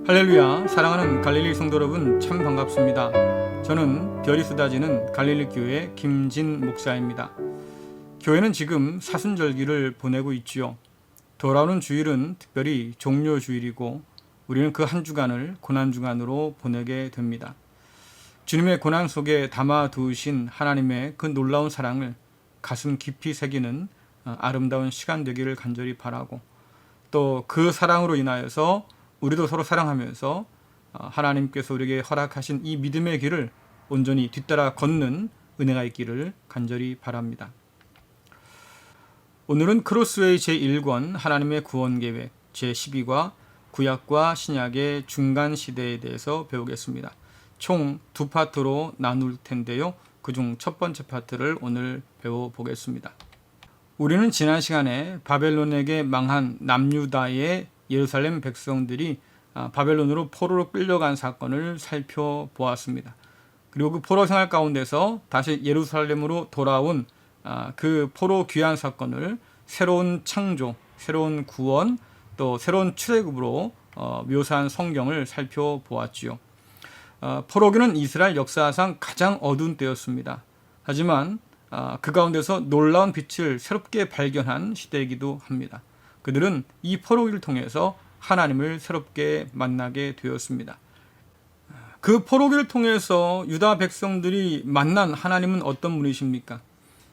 할렐루야, 사랑하는 갈릴리 성도 여러분, 참 반갑습니다. 저는 별이 쏟아지는 갈릴리 교회 김진 목사입니다. 교회는 지금 사순절기를 보내고 있지요. 돌아오는 주일은 특별히 종료 주일이고 우리는 그 한 주간을 고난 주간으로 보내게 됩니다. 주님의 고난 속에 담아 두신 하나님의 그 놀라운 사랑을 가슴 깊이 새기는 아름다운 시간 되기를 간절히 바라고, 또 그 사랑으로 인하여서 우리도 서로 사랑하면서 하나님께서 우리에게 허락하신 이 믿음의 길을 온전히 뒤따라 걷는 은혜가 있기를 간절히 바랍니다. 오늘은 크로스웨이 제1권 하나님의 구원계획 제12과 구약과 신약의 중간 시대에 대해서 배우겠습니다. 총 두 파트로 나눌 텐데요. 그중 첫 번째 파트를 오늘 배워보겠습니다. 우리는 지난 시간에 바벨론에게 망한 남유다의 예루살렘 백성들이 바벨론으로 포로로 끌려간 사건을 살펴보았습니다. 그리고 그 포로 생활 가운데서 다시 예루살렘으로 돌아온 그 포로 귀환 사건을 새로운 창조, 새로운 구원, 또 새로운 출애굽으로 묘사한 성경을 살펴보았지요. 포로기는 이스라엘 역사상 가장 어두운 때였습니다. 하지만 그 가운데서 놀라운 빛을 새롭게 발견한 시대이기도 합니다. 그들은 이 포로기를 통해서 하나님을 새롭게 만나게 되었습니다. 그 포로기를 통해서 유다 백성들이 만난 하나님은 어떤 분이십니까?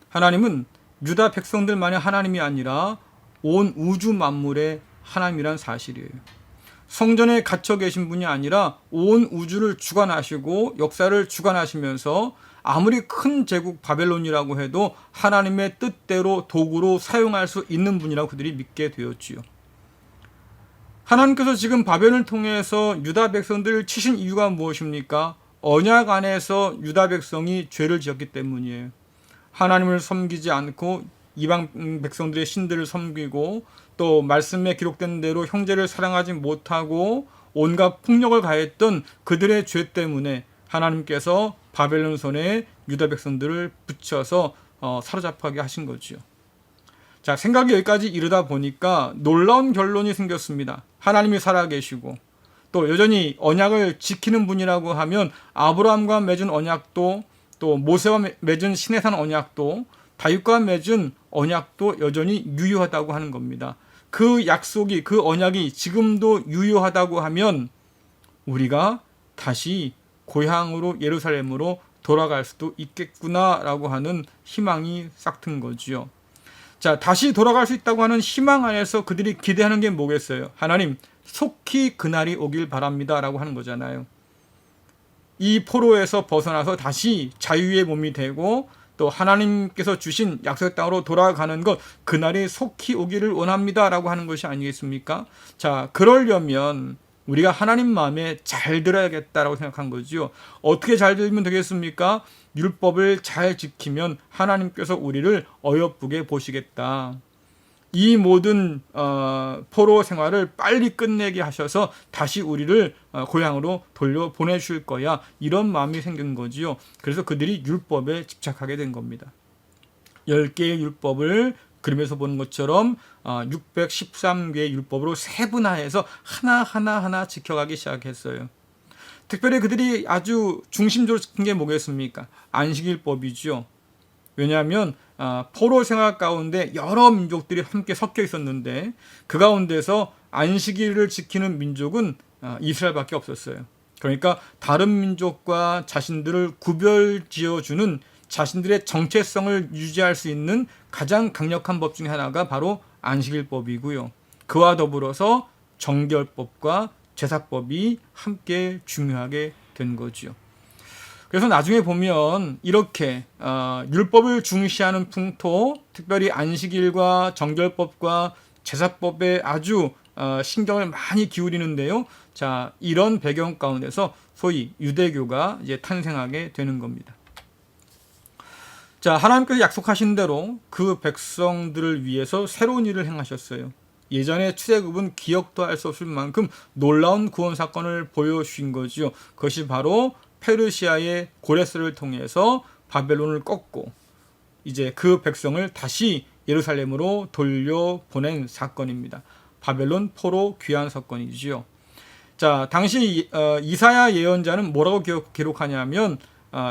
하나님은 유다 백성들만의 하나님이 아니라 온 우주 만물의 하나님이란 사실이에요. 성전에 갇혀 계신 분이 아니라 온 우주를 주관하시고 역사를 주관하시면서 아무리 큰 제국 바벨론이라고 해도 하나님의 뜻대로 도구로 사용할 수 있는 분이라고 그들이 믿게 되었지요. 하나님께서 지금 바벨론을 통해서 유다 백성들을 치신 이유가 무엇입니까? 언약 안에서 유다 백성이 죄를 지었기 때문이에요. 하나님을 섬기지 않고 이방 백성들의 신들을 섬기고, 또 말씀에 기록된 대로 형제를 사랑하지 못하고 온갖 폭력을 가했던 그들의 죄 때문에 하나님께서 바벨론 손에 유다 백성들을 붙여서 사로잡하게 하신 거죠. 자, 생각이 여기까지 이르다 보니까 놀라운 결론이 생겼습니다. 하나님이 살아계시고 또 여전히 언약을 지키는 분이라고 하면 아브라함과 맺은 언약도, 또 모세와 맺은 시내산 언약도, 다윗과 맺은 언약도 여전히 유효하다고 하는 겁니다. 그 약속이, 그 언약이 지금도 유효하다고 하면 우리가 다시 고향으로 예루살렘으로 돌아갈 수도 있겠구나라고 하는 희망이 싹튼 거지요. 자, 다시 돌아갈 수 있다고 하는 희망 안에서 그들이 기대하는 게 뭐겠어요? 하나님, 속히 그날이 오길 바랍니다 라고 하는 거잖아요. 이 포로에서 벗어나서 다시 자유의 몸이 되고 또 하나님께서 주신 약속의 땅으로 돌아가는 것, 그날이 속히 오기를 원합니다 라고 하는 것이 아니겠습니까? 자, 그러려면 우리가 하나님 마음에 잘 들어야겠다라고 생각한 거지요. 어떻게 잘 들으면 되겠습니까? 율법을 잘 지키면 하나님께서 우리를 어여쁘게 보시겠다. 이 모든 포로 생활을 빨리 끝내게 하셔서 다시 우리를 고향으로 돌려 보내실 거야. 이런 마음이 생긴 거지요. 그래서 그들이 율법에 집착하게 된 겁니다. 10개의 율법을 그림에서 보는 것처럼 613개의 율법으로 세분화해서 하나 지켜가기 시작했어요. 특별히 그들이 아주 중심적으로 지킨 게 뭐겠습니까? 안식일법이죠. 왜냐하면 포로 생활 가운데 여러 민족들이 함께 섞여 있었는데 그 가운데서 안식일을 지키는 민족은 이스라엘밖에 없었어요. 그러니까 다른 민족과 자신들을 구별지어주는, 자신들의 정체성을 유지할 수 있는 가장 강력한 법 중에 하나가 바로 안식일법이고요. 그와 더불어서 정결법과 제사법이 함께 중요하게 된 거죠. 그래서 나중에 보면 이렇게 율법을 중시하는 풍토, 특별히 안식일과 정결법과 제사법에 아주 신경을 많이 기울이는데요. 자, 이런 배경 가운데서 소위 유대교가 이제 탄생하게 되는 겁니다. 자, 하나님께서 약속하신 대로 그 백성들을 위해서 새로운 일을 행하셨어요. 예전에 출애굽은 기억도 할 수 없을 만큼 놀라운 구원 사건을 보여주신 거지요. 그것이 바로 페르시아의 고레스를 통해서 바벨론을 꺾고 이제 그 백성을 다시 예루살렘으로 돌려보낸 사건입니다. 바벨론 포로 귀환 사건이지요. 자, 당시 이사야 예언자는 뭐라고 기록하냐면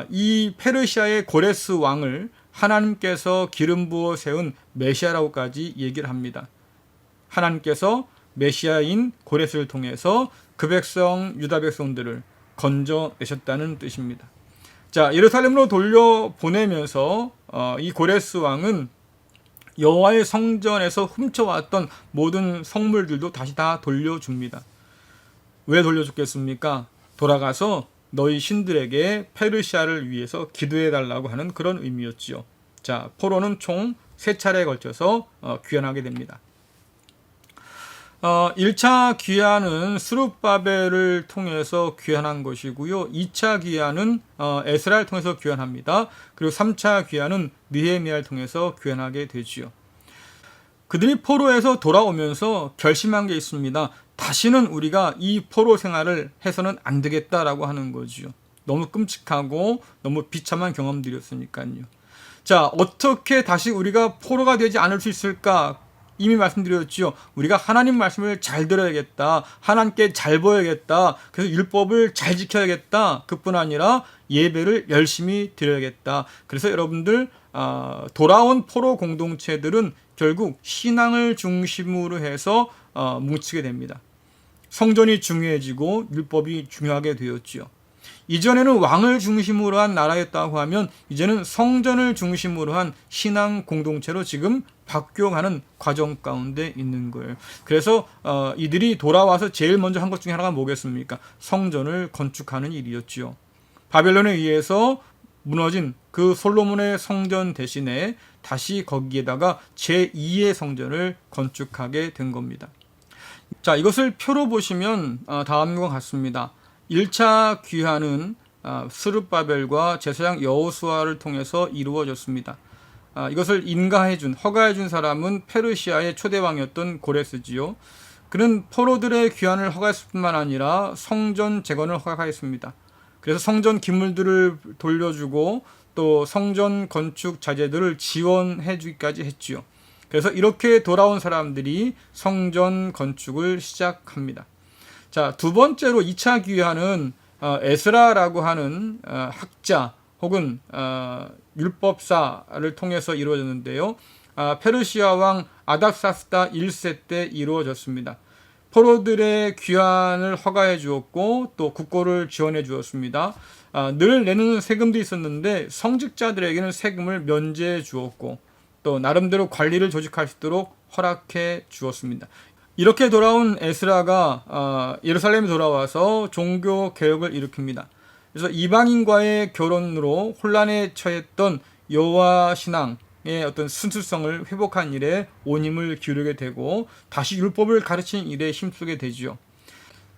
이 페르시아의 고레스 왕을 하나님께서 기름 부어 세운 메시아라고까지 얘기를 합니다. 하나님께서 메시아인 고레스를 통해서 그 백성 유다 백성들을 건져내셨다는 뜻입니다. 자, 예루살렘으로 돌려보내면서 이 고레스 왕은 여호와의 성전에서 훔쳐왔던 모든 성물들도 다시 다 돌려줍니다. 왜 돌려줬겠습니까? 돌아가서 너희 신들에게 페르시아를 위해서 기도해달라고 하는 그런 의미였지요. 자, 포로는 총 3차례에 걸쳐서 귀환하게 됩니다. 1차 귀환은 스룹바벨을 통해서 귀환한 것이고요. 2차 귀환은 에스라를 통해서 귀환합니다. 그리고 3차 귀환은 느헤미야를 통해서 귀환하게 되지요. 그들이 포로에서 돌아오면서 결심한 게 있습니다. 다시는 우리가 이 포로 생활을 해서는 안 되겠다라고 하는 거죠. 너무 끔찍하고 너무 비참한 경험들이었으니까요. 자, 어떻게 다시 우리가 포로가 되지 않을 수 있을까? 이미 말씀드렸죠. 우리가 하나님 말씀을 잘 들어야겠다. 하나님께 잘 보여야겠다. 그래서 율법을 잘 지켜야겠다. 그뿐 아니라 예배를 열심히 드려야겠다. 그래서 여러분들 돌아온 포로 공동체들은 결국 신앙을 중심으로 해서 뭉치게 됩니다. 성전이 중요해지고 율법이 중요하게 되었지요. 이전에는 왕을 중심으로 한 나라였다고 하면 이제는 성전을 중심으로 한 신앙 공동체로 지금 바뀌어가는 과정 가운데 있는 거예요. 그래서 이들이 돌아와서 제일 먼저 한 것 중에 하나가 뭐겠습니까? 성전을 건축하는 일이었지요. 바벨론에 의해서 무너진 그 솔로몬의 성전 대신에 다시 거기에다가 제2의 성전을 건축하게 된 겁니다. 자, 이것을 표로 보시면 다음과 같습니다. 1차 귀환은 스룹바벨과 제사장 여호수아를 통해서 이루어졌습니다. 이것을 허가해준 사람은 페르시아의 초대왕이었던 고레스지요. 그는 포로들의 귀환을 허가했을 뿐만 아니라 성전 재건을 허가했습니다. 그래서 성전 기물들을 돌려주고 또 성전 건축 자재들을 지원해 주기까지 했지요. 그래서 이렇게 돌아온 사람들이 성전 건축을 시작합니다. 자, 두 번째로 2차 귀환은 에스라라고 하는 학자 혹은 율법사를 통해서 이루어졌는데요. 페르시아 왕 아닥사스다 1세 때 이루어졌습니다. 포로들의 귀환을 허가해 주었고 또 국고를 지원해 주었습니다. 늘 내는 세금도 있었는데 성직자들에게는 세금을 면제해 주었고 또 나름대로 관리를 조직할 수 있도록 허락해 주었습니다. 이렇게 돌아온 에스라가 예루살렘에 돌아와서 종교 개혁을 일으킵니다. 그래서 이방인과의 결혼으로 혼란에 처했던 여호와 신앙의 어떤 순수성을 회복한 일에 온 힘을 기울이게 되고 다시 율법을 가르치는 일에 힘쓰게 되지요.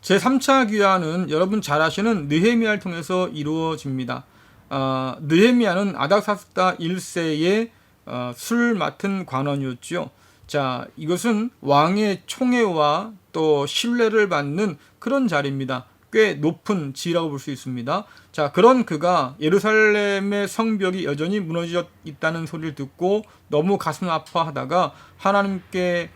제3차 귀환은 여러분 잘 아시는 느헤미야를 통해서 이루어집니다. 느헤미야는 아닥사스다 1세의 술 맡은 관원이었죠. 자, 이것은 왕의 총애와 또 신뢰를 받는 그런 자리입니다. 꽤 높은 지위라고 볼 수 있습니다. 자, 그런 그가 예루살렘의 성벽이 여전히 무너져 있다는 소리를 듣고 너무 가슴 아파하다가 하나님께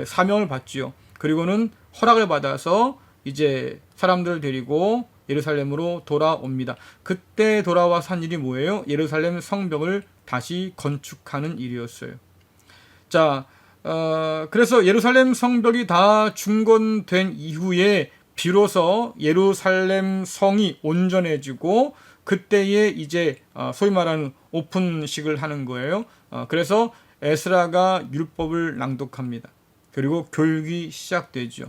사명을 받지요. 그리고는 허락을 받아서 이제 사람들을 데리고 예루살렘으로 돌아옵니다. 그때 돌아와서 한 일이 뭐예요? 예루살렘 성벽을 다시 건축하는 일이었어요. 자, 그래서 예루살렘 성벽이 다 중건된 이후에 비로소 예루살렘 성이 온전해지고 그때에 이제 소위 말하는 오픈식을 하는 거예요. 그래서 에스라가 율법을 낭독합니다. 그리고 교육이 시작되죠.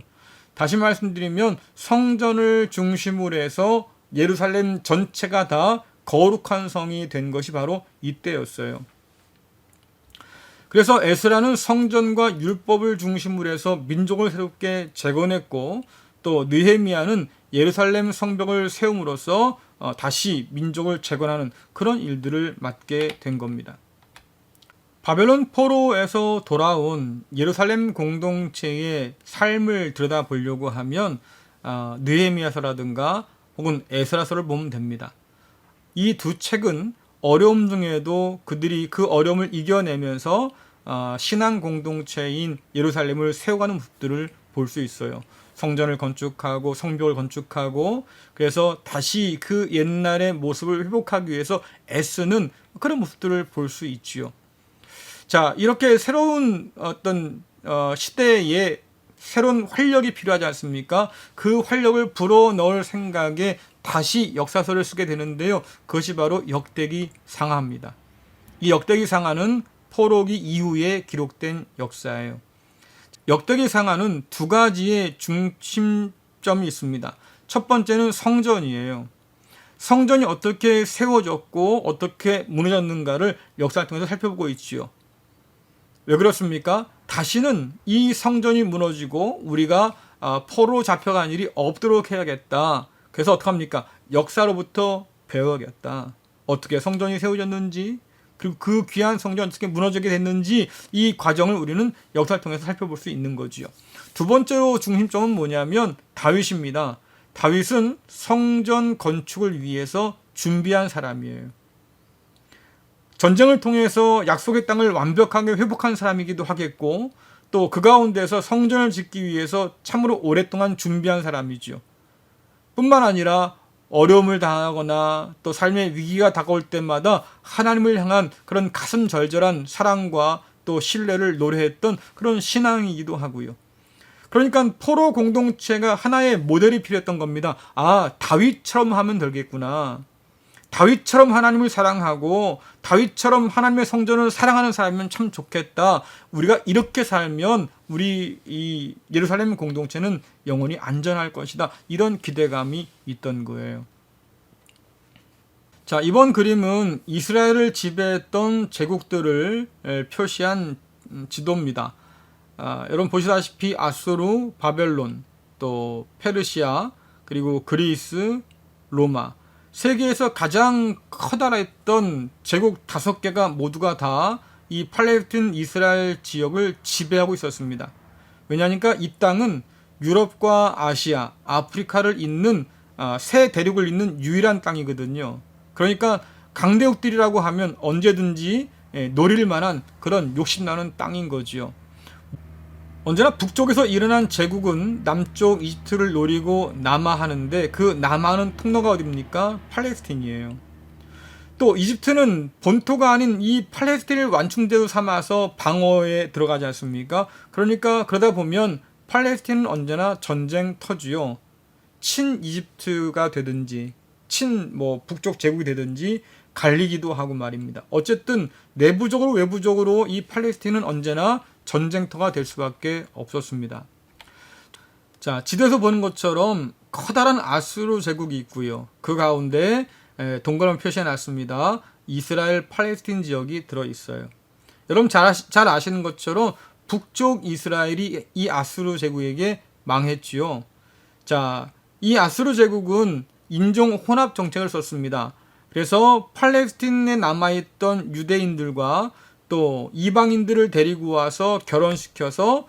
다시 말씀드리면 성전을 중심으로 해서 예루살렘 전체가 다 거룩한 성이 된 것이 바로 이때였어요. 그래서 에스라는 성전과 율법을 중심으로 해서 민족을 새롭게 재건했고 또 느헤미야는 예루살렘 성벽을 세움으로써 다시 민족을 재건하는 그런 일들을 맡게 된 겁니다. 바벨론 포로에서 돌아온 예루살렘 공동체의 삶을 들여다보려고 하면 느헤미야서라든가 혹은 에스라서를 보면 됩니다. 이 두 책은 어려움 중에도 그들이 그 어려움을 이겨내면서 신앙 공동체인 예루살렘을 세워가는 모습들을 볼 수 있어요. 성전을 건축하고 성벽을 건축하고 그래서 다시 그 옛날의 모습을 회복하기 위해서 애쓰는 그런 모습들을 볼 수 있지요. 자, 이렇게 새로운 어떤 시대에 새로운 활력이 필요하지 않습니까? 그 활력을 불어넣을 생각에 다시 역사서를 쓰게 되는데요. 그것이 바로 역대기 상하입니다. 이 역대기 상하는 포로기 이후에 기록된 역사예요. 역대기 상하는 두 가지의 중심점이 있습니다. 첫 번째는 성전이에요. 성전이 어떻게 세워졌고 어떻게 무너졌는가를 역사를 통해서 살펴보고 있지요. 왜 그렇습니까? 다시는 이 성전이 무너지고 우리가 포로 잡혀간 일이 없도록 해야겠다. 그래서 어떻게 합니까? 역사로부터 배워야겠다. 어떻게 성전이 세워졌는지 그리고 그 귀한 성전 어떻게 무너지게 됐는지 이 과정을 우리는 역사를 통해서 살펴볼 수 있는 거지요. 두 번째로 중심점은 뭐냐면 다윗입니다. 다윗은 성전 건축을 위해서 준비한 사람이에요. 전쟁을 통해서 약속의 땅을 완벽하게 회복한 사람이기도 하겠고 또 그 가운데서 성전을 짓기 위해서 참으로 오랫동안 준비한 사람이죠. 뿐만 아니라 어려움을 당하거나 또 삶의 위기가 다가올 때마다 하나님을 향한 그런 가슴 절절한 사랑과 또 신뢰를 노래했던 그런 신앙이기도 하고요. 그러니까 포로 공동체가 하나의 모델이 필요했던 겁니다. 아, 다윗처럼 하면 되겠구나. 다윗처럼 하나님을 사랑하고 다윗처럼 하나님의 성전을 사랑하는 사람이면 참 좋겠다. 우리가 이렇게 살면 우리 이 예루살렘 공동체는 영원히 안전할 것이다. 이런 기대감이 있던 거예요. 자, 이번 그림은 이스라엘을 지배했던 제국들을 표시한 지도입니다. 여러분 보시다시피 아수르, 바벨론, 또 페르시아, 그리고 그리스, 로마 세계에서 가장 커다랬던 제국 5개가 모두가 다 이 팔레스틴 이스라엘 지역을 지배하고 있었습니다. 왜냐하니까 이 땅은 유럽과 아시아, 아프리카를 잇는 세 대륙을 잇는 유일한 땅이거든요. 그러니까 강대국들이라고 하면 언제든지 노릴 만한 그런 욕심나는 땅인 거지요. 언제나 북쪽에서 일어난 제국은 남쪽 이집트를 노리고 남하하는데 그 남하는 통로가 어디입니까? 팔레스틴이에요. 또 이집트는 본토가 아닌 이 팔레스틴을 완충제로 삼아서 방어에 들어가지 않습니까? 그러니까 그러다 보면 팔레스틴은 언제나 전쟁터지요. 친 이집트가 되든지 친 북쪽 제국이 되든지 갈리기도 하고 말입니다. 어쨌든 내부적으로 외부적으로 이 팔레스틴은 언제나 전쟁터가 될 수밖에 없었습니다. 자, 지도에서 보는 것처럼 커다란 아수르 제국이 있고요. 그 가운데 동그라미 표시해 놨습니다. 이스라엘 팔레스틴 지역이 들어있어요. 여러분 잘 아시는 것처럼 북쪽 이스라엘이 이 아수르 제국에게 망했지요. 자, 이 아수르 제국은 인종 혼합 정책을 썼습니다. 그래서 팔레스틴에 남아있던 유대인들과 또 이방인들을 데리고 와서 결혼시켜서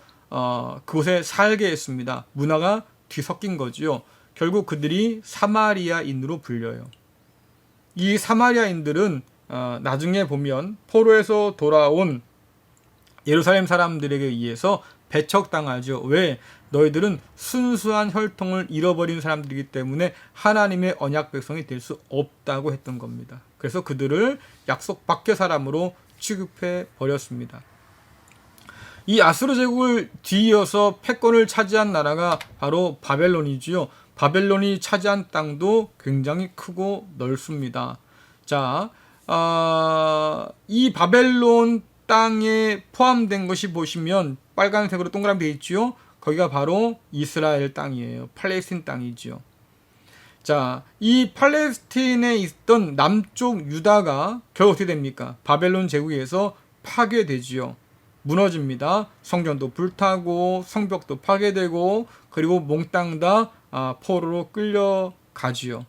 그곳에 살게 했습니다. 문화가 뒤섞인 거지요. 결국 그들이 사마리아인으로 불려요. 이 사마리아인들은 나중에 보면 포로에서 돌아온 예루살렘 사람들에게 의해서 배척당하죠. 왜? 너희들은 순수한 혈통을 잃어버린 사람들이기 때문에 하나님의 언약 백성이 될 수 없다고 했던 겁니다. 그래서 그들을 약속 밖의 사람으로 취급해 버렸습니다. 이 아수르 제국을 뒤이어서 패권을 차지한 나라가 바로 바벨론이지요. 바벨론이 차지한 땅도 굉장히 크고 넓습니다. 자, 이 바벨론 땅에 포함된 것이 보시면 빨간색으로 동그라미 되어 있지요. 거기가 바로 이스라엘 땅이에요. 팔레스틴 땅이지요. 자, 이 팔레스틴에 있던 남쪽 유다가 결국 어떻게 됩니까? 바벨론 제국에 의해서 파괴되지요. 무너집니다. 성전도 불타고 성벽도 파괴되고 그리고 몽땅 다 포로로 끌려가지요.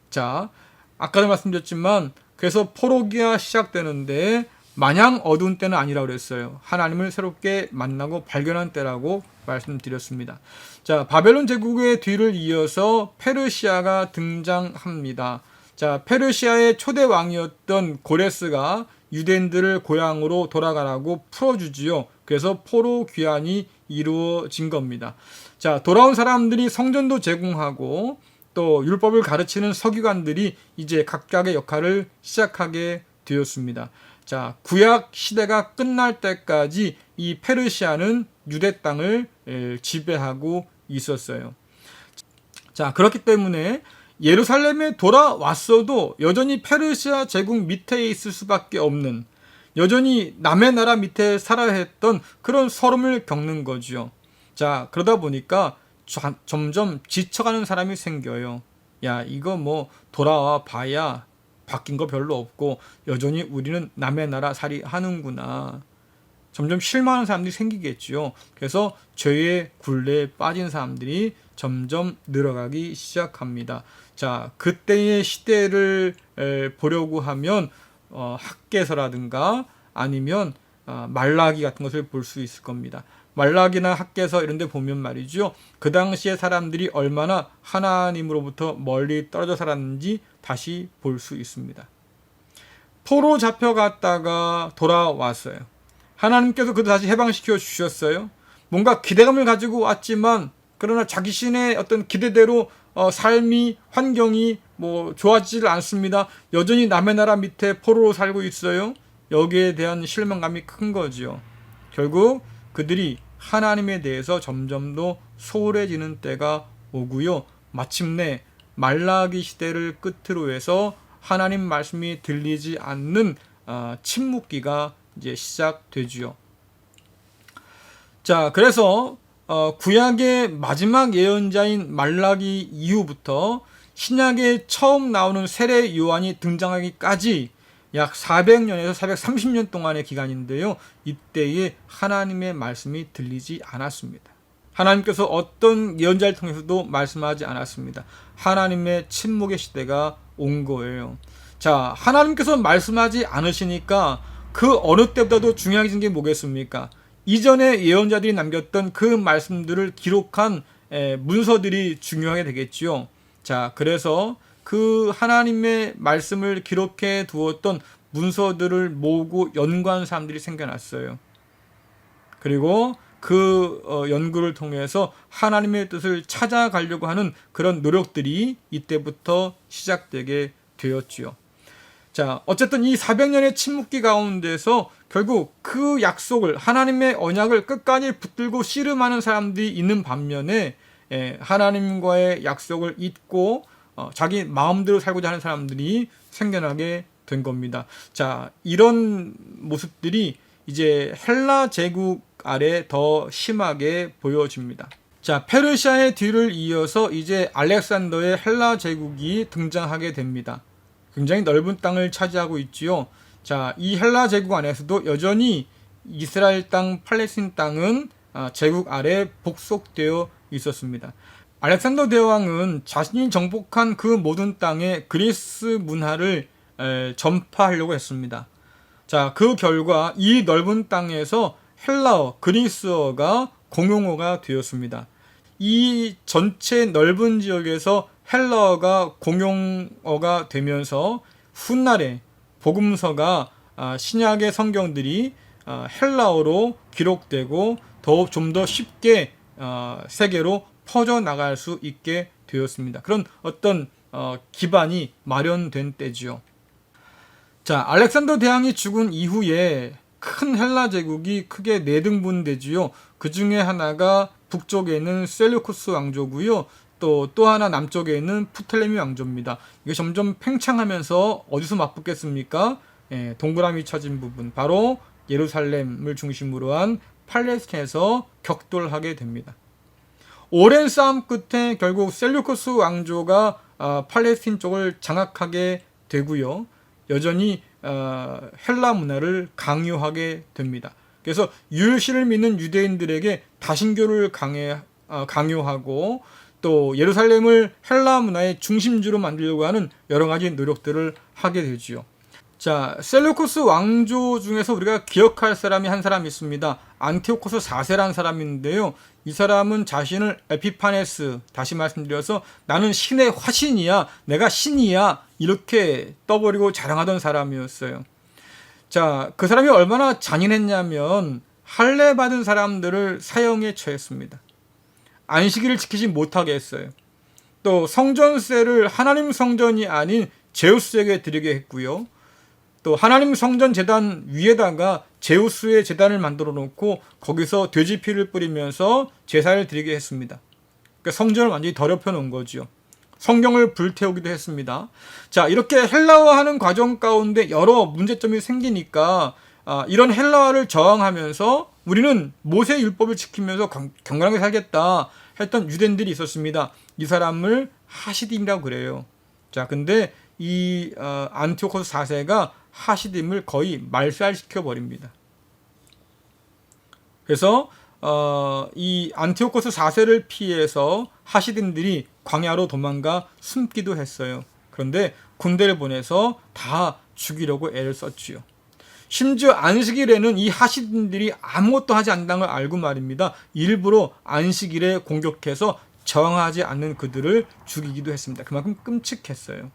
자, 아까도 말씀드렸지만 그래서 포로기가 시작되는데 마냥 어두운 때는 아니라고 그랬어요. 하나님을 새롭게 만나고 발견한 때라고 말씀드렸습니다. 자, 바벨론 제국의 뒤를 이어서 페르시아가 등장합니다. 자, 페르시아의 초대 왕이었던 고레스가 유대인들을 고향으로 돌아가라고 풀어주지요. 그래서 포로 귀환이 이루어진 겁니다. 자, 돌아온 사람들이 성전도 제공하고 또 율법을 가르치는 서기관들이 이제 각각의 역할을 시작하게 되었습니다. 자, 구약 시대가 끝날 때까지 이 페르시아는 유대 땅을 지배하고 있었어요. 자, 그렇기 때문에 예루살렘에 돌아왔어도 여전히 페르시아 제국 밑에 있을 수밖에 없는, 여전히 남의 나라 밑에 살아야 했던 그런 서름을 겪는 거죠. 자, 그러다 보니까 점점 지쳐가는 사람이 생겨요. 야, 이거 뭐 돌아와 봐야 바뀐 거 별로 없고 여전히 우리는 남의 나라 살이 하는구나. 점점 실망하는 사람들이 생기겠죠. 그래서 죄의 굴레에 빠진 사람들이 점점 늘어가기 시작합니다. 자, 그때의 시대를 보려고 하면 학개서라든가 아니면 말라기 같은 것을 볼 수 있을 겁니다. 말라기나 학개서 이런 데 보면 말이죠. 그 당시에 사람들이 얼마나 하나님으로부터 멀리 떨어져 살았는지 다시 볼 수 있습니다. 포로 잡혀갔다가 돌아왔어요. 하나님께서 그도 다시 해방시켜 주셨어요. 뭔가 기대감을 가지고 왔지만 그러나 자기신의 어떤 기대대로 삶이, 환경이 뭐 좋아지질 않습니다. 여전히 남의 나라 밑에 포로로 살고 있어요. 여기에 대한 실망감이 큰 거죠. 결국 그들이 하나님에 대해서 점점 더 소홀해지는 때가 오고요. 마침내 말라기 시대를 끝으로 해서 하나님 말씀이 들리지 않는 침묵기가 이제 시작되죠. 자, 그래서 구약의 마지막 예언자인 말라기 이후부터 신약에 처음 나오는 세례 요한이 등장하기까지 약 400년에서 430년 동안의 기간인데요. 이때에 하나님의 말씀이 들리지 않았습니다. 하나님께서 어떤 예언자를 통해서도 말씀하지 않았습니다. 하나님의 침묵의 시대가 온 거예요. 자, 하나님께서 말씀하지 않으시니까 그 어느 때보다도 중요해진 게 뭐겠습니까? 이전에 예언자들이 남겼던 그 말씀들을 기록한 문서들이 중요하게 되겠지요. 자, 그래서 그 하나님의 말씀을 기록해 두었던 문서들을 모으고 연구한 사람들이 생겨났어요. 그리고 그 연구를 통해서 하나님의 뜻을 찾아가려고 하는 그런 노력들이 이때부터 시작되게 되었지요. 자, 어쨌든 이 400년의 침묵기 가운데서 결국 그 약속을, 하나님의 언약을 끝까지 붙들고 씨름하는 사람들이 있는 반면에 하나님과의 약속을 잊고 자기 마음대로 살고자 하는 사람들이 생겨나게 된 겁니다. 자, 이런 모습들이 이제 헬라 제국 아래 더 심하게 보여집니다. 자, 페르시아의 뒤를 이어서 이제 알렉산더의 헬라 제국이 등장하게 됩니다. 굉장히 넓은 땅을 차지하고 있지요. 자, 이 헬라 제국 안에서도 여전히 이스라엘 땅, 팔레스틴 땅은 제국 아래 복속되어 있었습니다. 알렉산더 대왕은 자신이 정복한 그 모든 땅에 그리스 문화를 전파하려고 했습니다. 자, 그 결과 이 넓은 땅에서 헬라어, 그리스어가 공용어가 되었습니다. 이 전체 넓은 지역에서 헬라어가 공용어가 되면서 훗날에 복음서가 신약의 성경들이 헬라어로 기록되고 더욱 좀 더 쉽게 세계로 퍼져나갈 수 있게 되었습니다. 그런 어떤 기반이 마련된 때지요. 자, 알렉산더 대왕이 죽은 이후에 큰 헬라 제국이 크게 4등분되지요. 그 중에 하나가 북쪽에 있는 셀루쿠스 왕조고요. 또 하나 남쪽에 있는 프톨레미 왕조입니다. 이게 점점 팽창하면서 어디서 맞붙겠습니까? 동그라미 쳐진 부분, 바로 예루살렘을 중심으로 한 팔레스틴에서 격돌하게 됩니다. 오랜 싸움 끝에 결국 셀루쿠스 왕조가 팔레스틴 쪽을 장악하게 되고요. 여전히 헬라 문화를 강요하게 됩니다. 그래서 유일신을 믿는 유대인들에게 다신교를 강요하고 또 예루살렘을 헬라 문화의 중심지로 만들려고 하는 여러 가지 노력들을 하게 되지요. 자, 셀루쿠스 왕조 중에서 우리가 기억할 사람이 한 사람 있습니다. 안티오코스 4세라는 사람인데요. 이 사람은 자신을 에피파네스, 다시 말씀드려서 나는 신의 화신이야, 내가 신이야, 이렇게 떠버리고 자랑하던 사람이었어요. 자, 그 사람이 얼마나 잔인했냐면 할례 받은 사람들을 사형에 처했습니다. 안식일을 지키지 못하게 했어요. 또 성전세를 하나님 성전이 아닌 제우스에게 드리게 했고요. 또 하나님 성전 제단 위에다가 제우스의 제단을 만들어 놓고 거기서 돼지 피를 뿌리면서 제사를 드리게 했습니다. 그러니까 성전을 완전히 더럽혀 놓은 거죠. 성경을 불태우기도 했습니다. 자, 이렇게 헬라화하는 과정 가운데 여러 문제점이 생기니까 이런 헬라화를 저항하면서 우리는 모세 율법을 지키면서 경건하게 살겠다 했던 유대인들이 있었습니다. 이 사람을 하시딤이라고 그래요. 자, 근데 이 안티오코스 4세가 하시딤을 거의 말살시켜 버립니다. 그래서 이 안티오코스 4세를 피해서 하시딤들이 광야로 도망가 숨기도 했어요. 그런데 군대를 보내서 다 죽이려고 애를 썼지요. 심지어 안식일에는 이 하시딤들이 아무것도 하지 않는다는 걸 알고 말입니다. 일부러 안식일에 공격해서 저항하지 않는 그들을 죽이기도 했습니다. 그만큼 끔찍했어요.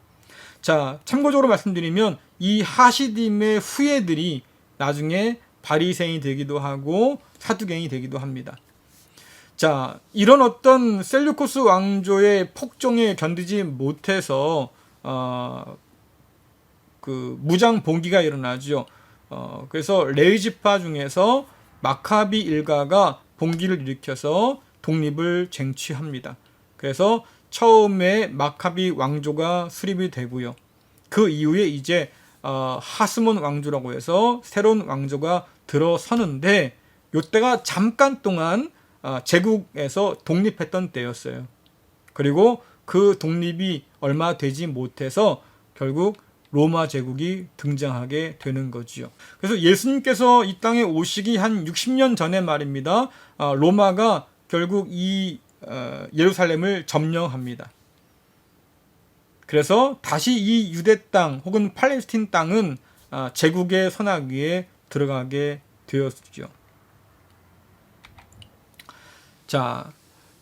자, 참고적으로 말씀드리면 이 하시딤의 후예들이 나중에 바리새인이 되기도 하고 사두개인이 되기도 합니다. 자, 이런 어떤 셀류코스 왕조의 폭정에 견디지 못해서 그 무장 봉기가 일어나죠. 그래서 레위지파 중에서 마카비 일가가 봉기를 일으켜서 독립을 쟁취합니다. 그래서 처음에 마카비 왕조가 수립이 되고요. 그 이후에 이제 하스몬 왕조라고 해서 새로운 왕조가 들어서는데 이때가 잠깐 동안 제국에서 독립했던 때였어요. 그리고 그 독립이 얼마 되지 못해서 결국 로마 제국이 등장하게 되는 거지요. 그래서 예수님께서 이 땅에 오시기 한 60년 전에 말입니다. 로마가 결국 이 예루살렘을 점령합니다. 그래서 다시 이 유대 땅 혹은 팔레스틴 땅은 제국의 선악위에 들어가게 되었죠. 자,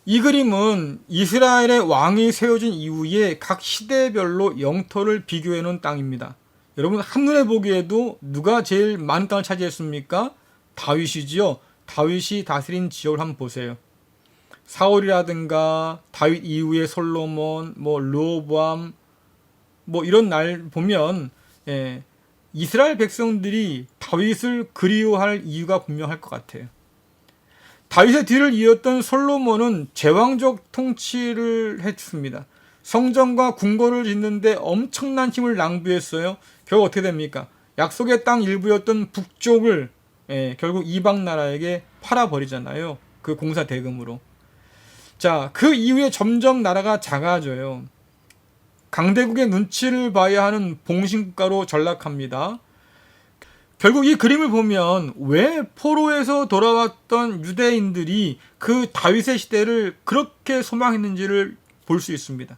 이 그림은 이스라엘의 왕이 세워진 이후에 각 시대별로 영토를 비교해 놓은 땅입니다. 여러분 한눈에 보기에도 누가 제일 많은 땅을 차지했습니까? 다윗이지요. 다윗이 다스린 지역을 한번 보세요. 사울이라든가 다윗 이후의 솔로몬, 르호보암 이런 날 보면 이스라엘 백성들이 다윗을 그리워할 이유가 분명할 것 같아요. 다윗의 뒤를 이었던 솔로몬은 제왕적 통치를 했습니다. 성전과 궁궐을 짓는데 엄청난 힘을 낭비했어요. 결국 어떻게 됩니까? 약속의 땅 일부였던 북쪽을 결국 이방 나라에게 팔아버리잖아요. 그 공사 대금으로. 자, 그 이후에 점점 나라가 작아져요. 강대국의 눈치를 봐야 하는 봉신국가로 전락합니다. 결국 이 그림을 보면 왜 포로에서 돌아왔던 유대인들이 그 다윗의 시대를 그렇게 소망했는지를 볼 수 있습니다.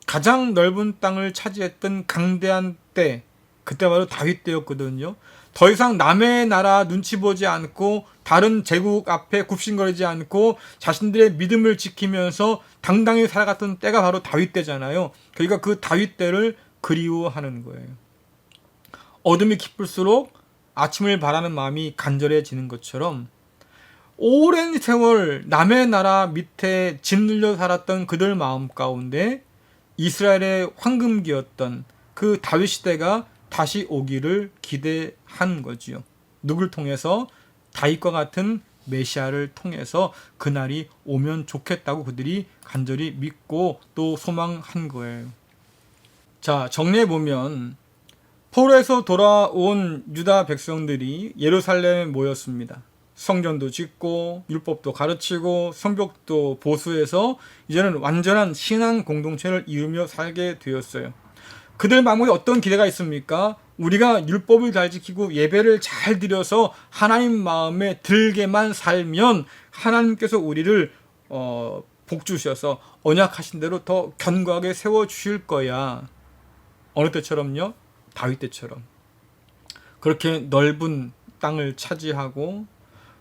가장 넓은 땅을 차지했던 강대한 때, 그때 바로 다윗 때였거든요. 더 이상 남의 나라 눈치 보지 않고 다른 제국 앞에 굽신거리지 않고 자신들의 믿음을 지키면서 당당히 살아갔던 때가 바로 다윗 때잖아요. 그러니까 그 다윗 때를 그리워하는 거예요. 어둠이 깊을수록 아침을 바라는 마음이 간절해지는 것처럼 오랜 세월 남의 나라 밑에 짓눌려 살았던 그들 마음 가운데 이스라엘의 황금기였던 그 다윗 시대가 다시 오기를 기대한 거지요. 누굴 통해서? 다윗과 같은 메시아를 통해서 그날이 오면 좋겠다고 그들이 간절히 믿고 또 소망한 거예요. 자, 정리해보면 포로에서 돌아온 유다 백성들이 예루살렘에 모였습니다. 성전도 짓고 율법도 가르치고 성벽도 보수해서 이제는 완전한 신앙 공동체를 이루며 살게 되었어요. 그들 마음에 어떤 기대가 있습니까? 우리가 율법을 잘 지키고 예배를 잘 드려서 하나님 마음에 들게만 살면 하나님께서 우리를 복 주셔서 언약하신 대로 더 견고하게 세워주실 거야. 어느 때처럼요? 다윗 때처럼. 그렇게 넓은 땅을 차지하고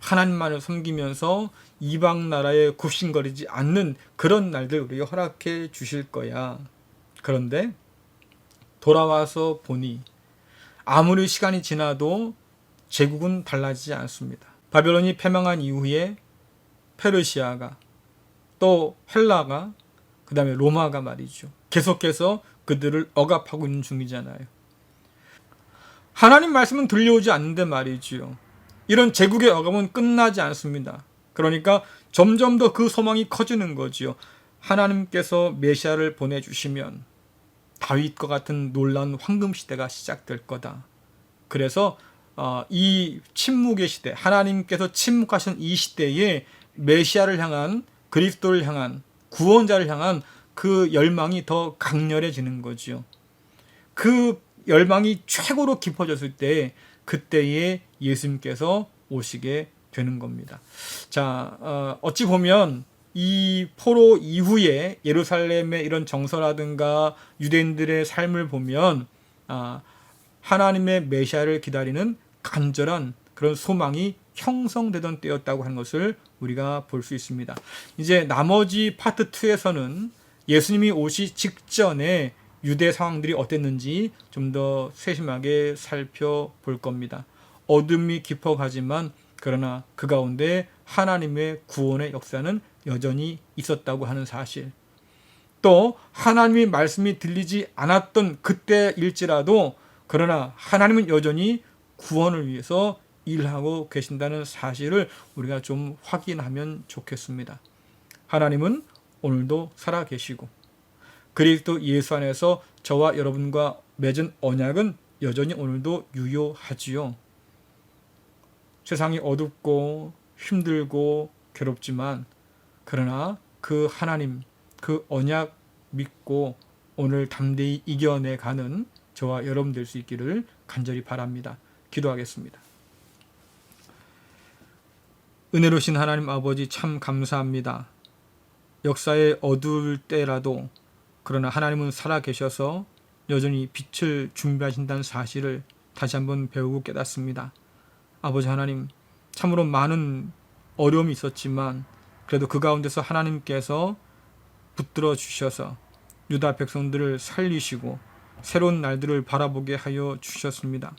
하나님만을 섬기면서 이방 나라에 굽신거리지 않는 그런 날들 우리가 허락해 주실 거야. 그런데 돌아와서 보니 아무리 시간이 지나도 제국은 달라지지 않습니다. 바벨론이 패망한 이후에 페르시아가, 또 헬라가, 그 다음에 로마가 말이죠. 계속해서 그들을 억압하고 있는 중이잖아요. 하나님 말씀은 들려오지 않는데 말이지요. 이런 제국의 억압은 끝나지 않습니다. 그러니까 점점 더 그 소망이 커지는 거지요. 하나님께서 메시아를 보내주시면 다윗과 같은 놀라운 황금 시대가 시작될 거다. 그래서 이 침묵의 시대, 하나님께서 침묵하신 이 시대에 메시아를 향한, 그리스도를 향한, 구원자를 향한 그 열망이 더 강렬해지는 거죠. 그 열망이 최고로 깊어졌을 때, 그때에 예수님께서 오시게 되는 겁니다. 자, 어찌 보면 이 포로 이후에 예루살렘의 이런 정서라든가 유대인들의 삶을 보면 하나님의 메시아를 기다리는 간절한 그런 소망이 형성되던 때였다고 하는 것을 우리가 볼 수 있습니다. 이제 나머지 파트 2에서는 예수님이 오시 직전에 유대 상황들이 어땠는지 좀 더 세심하게 살펴볼 겁니다. 어둠이 깊어가지만 그러나 그 가운데 하나님의 구원의 역사는 여전히 있었다고 하는 사실, 또 하나님의 말씀이 들리지 않았던 그때일지라도 그러나 하나님은 여전히 구원을 위해서 일하고 계신다는 사실을 우리가 좀 확인하면 좋겠습니다. 하나님은 오늘도 살아계시고 그리스도 예수 안에서 저와 여러분과 맺은 언약은 여전히 오늘도 유효하지요. 세상이 어둡고 힘들고 괴롭지만 그러나 그 하나님, 그 언약 믿고 오늘 담대히 이겨내가는 저와 여러분 될 수 있기를 간절히 바랍니다. 기도하겠습니다. 은혜로우신 하나님 아버지 참 감사합니다. 역사에 어두울 때라도 그러나 하나님은 살아계셔서 여전히 빛을 준비하신다는 사실을 다시 한번 배우고 깨닫습니다. 아버지 하나님, 참으로 많은 어려움이 있었지만 그래도 그 가운데서 하나님께서 붙들어 주셔서 유다 백성들을 살리시고 새로운 날들을 바라보게 하여 주셨습니다.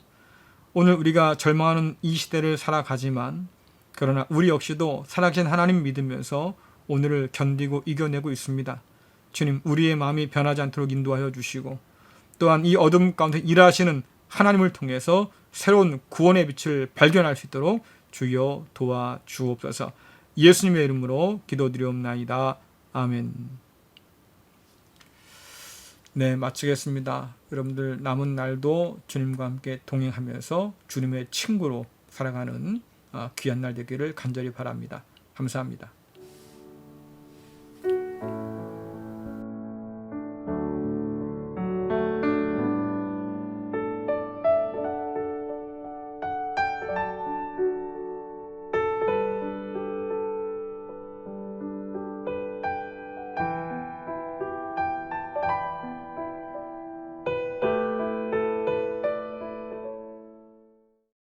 오늘 우리가 절망하는 이 시대를 살아가지만 그러나 우리 역시도 살아계신 하나님 믿으면서 오늘을 견디고 이겨내고 있습니다. 주님, 우리의 마음이 변하지 않도록 인도하여 주시고 또한 이 어둠 가운데 일하시는 하나님을 통해서 새로운 구원의 빛을 발견할 수 있도록 주여 도와주옵소서. 예수님의 이름으로 기도드리옵나이다. 아멘. 네, 마치겠습니다. 여러분들 남은 날도 주님과 함께 동행하면서 주님의 친구로 살아가는 귀한 날 되기를 간절히 바랍니다. 감사합니다.